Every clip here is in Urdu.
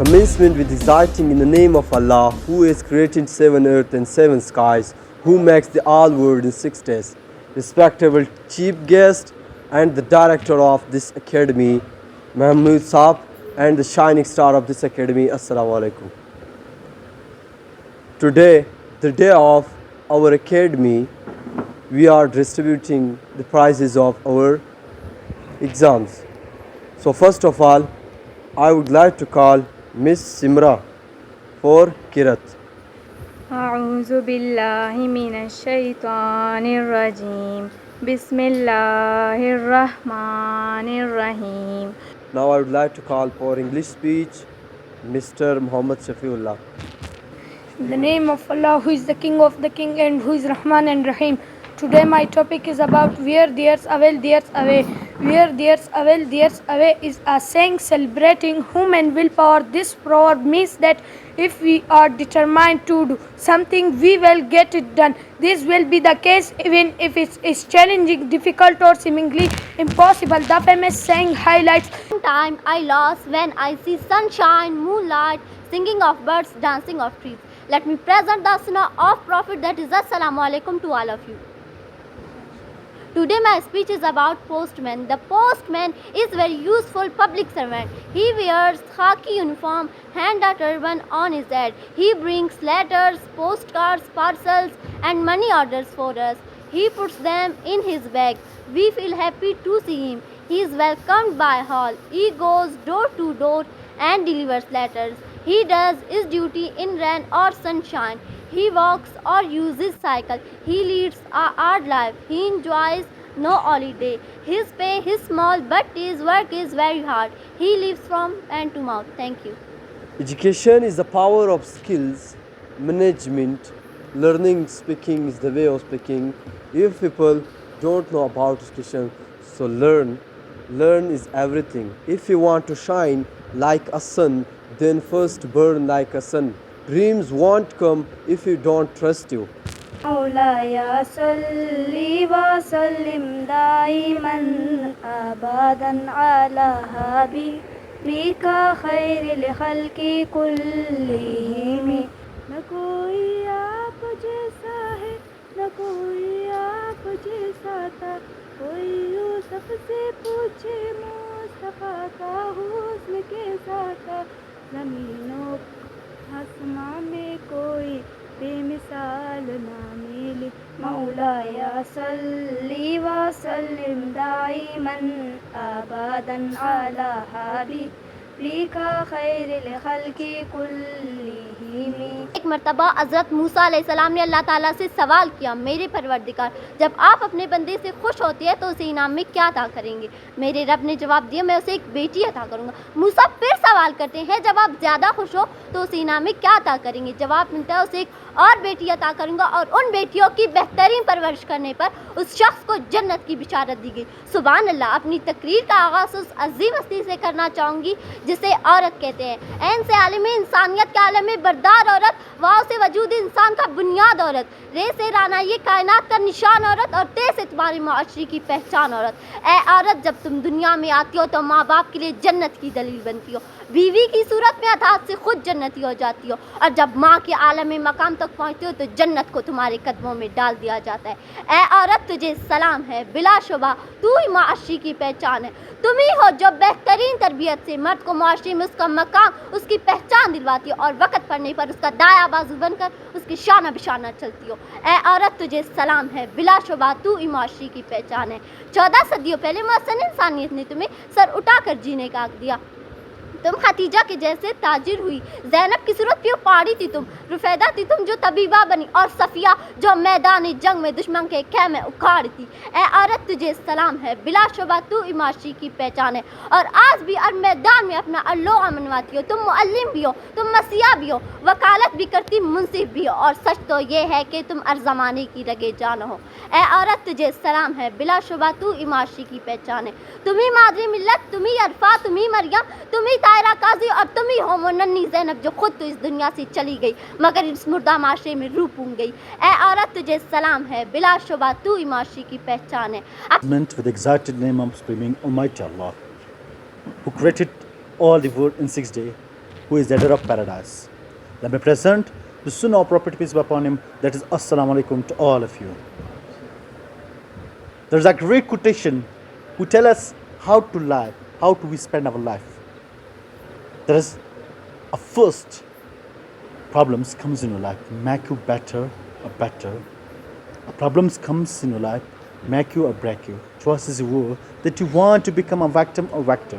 Commencement with reciting in the name of Allah, who has created 7 earth and 7 skies, who makes the all world in 6 days. Respectable chief guest and the director of this academy, Mahmood Saab, and the shining star of this academy, Assalamu alaikum. Today, the day of our academy, we are distributing the prizes of our exams. So first of all, I would like to call Miss Simra for Kirat. أعوذ بالله من الشيطان الرجيم بسم الله الرحمن الرحيم. Now I would like to call for English speech Mr. Muhammad Shafiullah. In the name of Allah, who is the King of the King and who is Rahman and Rahim. Today my topic is about where there's away, there's away. Where there's away, there's away is a saying celebrating human willpower. This proverb means that if we are determined to do something, we will get it done. This will be the case even if it is challenging, difficult or seemingly impossible. The famous saying highlights time I lost when I see sunshine, moonlight, singing of birds, dancing of trees. Let me present the sunnah of Prophet, that is Assalamu alaikum to all of you. Today my speech is about postman. The postman is very useful public servant. He wears khaki uniform, hand a turban on his head. He brings letters, postcards, parcels and money orders for us. He puts them in his bag. We feel happy to see him. He is welcomed by all. He goes door to door and delivers letters. He does his duty in rain or sunshine. He walks or uses cycle. He leads a hard life. He enjoys no holiday. His pay is small, but his work is very hard. He lives from hand to mouth. Thank you. Education is the power of skills, management, learning, speaking is the way of speaking. If people don't know about education, so learn is everything. If you want to shine like a sun, then first burn like a sun. Dreams won't come if you don't trust you. مولاي صل وسلم دائما أبدا على حبيبك خير الخلق كلهم. نہ کوئی آپ جیسا ہے نہ کوئی آپ جیسا تھا. کوئی یوسف سے پوچھے مصطفیٰ کا حسن کیسا تھا. زمین و آسمان میں کوئی بے مثال نہ ملے. مولاي صل وسلم دائما أبدا على حبيبك خير الخلق كلهم. ایک مرتبہ حضرت موسیٰ علیہ السلام نے اللہ تعالیٰ سے سوال کیا، میرے پروردگار، جب آپ اپنے بندے سے خوش ہوتے ہیں تو اسے انعام میں کیا عطا کریں گے؟ میرے رب نے جواب دیا، میں اسے ایک بیٹی عطا کروں گا. موسیٰ پھر سوال کرتے ہیں، جب آپ زیادہ خوش ہو تو اسے انعام میں کیا عطا کریں گے؟ جواب ملتا ہے، اسے ایک اور بیٹی عطا کروں گا، اور ان بیٹیوں کی بہترین پرورش کرنے پر اس شخص کو جنت کی بشارت دی گئی. سبحان اللہ. اپنی تقریر کا آغاز اس عظیم ہستی سے کرنا چاہوں گی جسے عورت کہتے ہیں. عین سے عالم انسانیت کے عالم میں بردار عورت، واو سے وجود انسان کا بنیاد عورت، رے سے رانائی کائنات کا نشان عورت، اور تے سے تمہاری معاشرے کی پہچان عورت. اے عورت، جب تم دنیا میں آتی ہو تو ماں باپ کے لیے جنت کی دلیل بنتی ہو. بیوی کی صورت میں اطاعت سے خود جنتی ہو جاتی ہو، اور جب ماں کے عالم مقام تک پہنچتی ہو تو جنت کو تمہارے قدموں میں ڈال دیا جاتا ہے. اے عورت، تجھے سلام ہے، بلا شبہ تو ہی معاشرے کی پہچان ہے. تم ہی ہو جو بہترین تربیت سے مرد کو معاشرے میں اس کا مقام، اس کی پہچان دلواتی ہو، اور وقت پڑنے پر اس کا دایاں بازو بن کر اس کی شانہ بشانہ چلتی ہو. اے عورت، تجھے سلام ہے، بلا شبہ تو ہی معاشرے کی پہچان ہے. 14 صدیوں پہلے محسن انسانیت نے تمہیں سر اٹھا کر جینے کا حق دیا. تم خدیجہ کے جیسے تاجر ہوئی، زینب کی صورت پہ پہاڑی تھی تم، رفیدہ تھی تم جو طبیبہ بنی، اور صفیہ جو میدان جنگ میں دشمن کے خیمے اکھاڑ تھی. اے عورت، تجھے سلام ہے، بلا شبہ تو معاشرے کی پہچان ہے، اور آج بھی ہر میدان میں اپنا اللوہ منواتی ہو. تم معلم بھی ہو، تم مسیحا بھی ہو، وکالت بھی کرتی، منصف بھی ہو، اور سچ تو یہ ہے کہ تم ہر زمانے کی رگے جان ہو. اے عورت، تجھے سلام ہے، بلا شبہ تو معاشرے کی پہچان ہے. تمہیں مادری ملت، تمہیں عرفہ، تمہیں مریم، تمہیں طاہرہ قاضی، اور تمہیں ہو ننھی زینب جو خود تو اس دنیا سے چلی گئی مگر اس مردہ معاشرے میں روح پونگ گئی. اے عورت، تجھے سلام ہے، بلا شبہ تو معاشرے کی پہچان ہے. With the exalted name of Supreme Almighty Allah, who created all the world in 6 days, who is the header of paradise. Let me present the sunnah of Prophet peace be upon him, that is Assalamu alaikum to all of you. There's a great quotation who tell us how to live, how do we spend our life. There is a first problems comes in your life, make you better or better. A problems comes in your life, make you or break you. Choice is your that you want to become a victim or vector.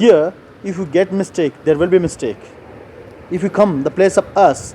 here if you get mistake there will be mistake. If you come the place of us,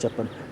56.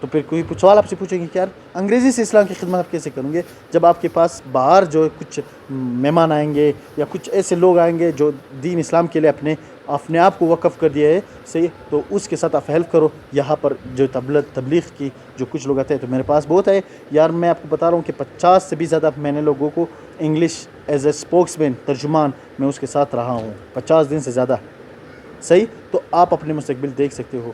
تو پھر کوئی سوال آپ سے پوچھیں گے کہ یار انگریزی سے اسلام کی خدمت آپ کیسے کریں گے جب آپ کے پاس باہر جو کچھ مہمان آئیں گے یا کچھ ایسے لوگ آئیں گے جو دین اسلام کے لیے اپنے آپ کو وقف کر دیا ہے صحیح، تو اس کے ساتھ آپ ہیلپ کرو. یہاں پر جو تبلیغ کی جو کچھ لوگ آتے ہیں تو میرے پاس بہت ہے یار. میں آپ کو بتا رہا ہوں کہ 50 سے بھی زیادہ میں نے لوگوں کو انگلش ایز اے اسپوکس مین ترجمان میں اس کے ساتھ رہا ہوں 50 دن سے زیادہ صحیح. تو آپ اپنے مستقبل دیکھ سکتے ہو.